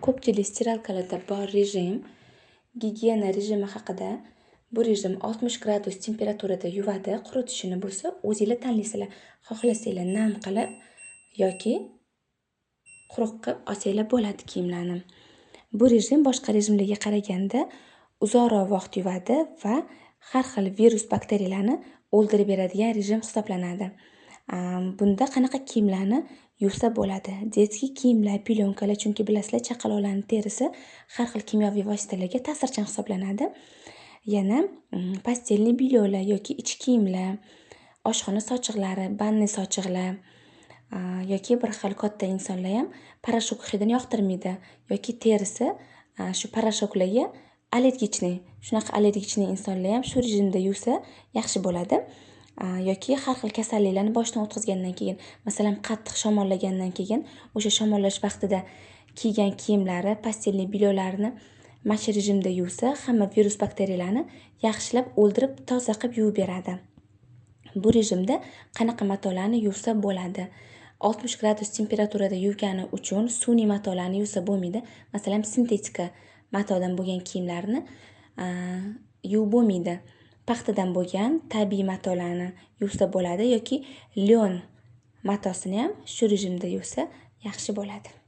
Ko'pchilik stiralkalarda bor rejim, gigiyena rejimi haqida. Bu rejim 60 gradus temperaturada yuvadi. Quritishini bo'lsa, o'zingizlar tanlaysizlar. Xohlasanglar nam qilib yoki quruq qilib olsanglar bo'ladi kiyimlarni. Bu rejim boshqa rejimlarga qaraganda uzoqroq vaqt yuvadi va har xil virus, bakteriyalarni o'ldirib beradigan rejim hisoblanadi. Bunda qanaqa kiyimlarni yuvsa bo'ladi? Detskiy kiyimlar, plyonkalar, chunki bilasizlar, chaqaloqlarning terisi har xil kimyoviy vositalarga ta'sirchan hisoblanadi. Yana pastelli belyonlar yoki ichki kiyimlar, oshxona sochiqlari, banni sochiqlar yoki bir xil katta insonlar ham parashok hidini yoqtirmaydi yoki terisi shu parashoklarga allergichniy. Shunaqa allergichniy insonlar ham shu rejimda yuvsa yaxshi bo'ladi. Yoki har xil kasalliklarni boshdan o'tkazgandan keyin, masalan, qattiq shamollagandan keyin o'sha shamollash vaqtida kiygan kiyimlari, pastelli belyonlarini mana shu rejimda yuvsa, hamma virus, bakteriyalarni yaxshilab o'ldirib, toza qilib yuvib beradi. Bu rejimda qanaqa matolarni yuvsa bo'ladi? 60 gradus temperaturada yuvgani uchun sun'iy matolarni yuvsa bo'lmaydi. Masalan, sintetika matodan bo'lgan kiyimlarni yuvib bo'lmaydi. Paxtadan bo'lgan tabiiy matolarni yuvsa bo'ladi yoki lyon matosini ham shu rejimda yuvsa yaxshi bo'ladi.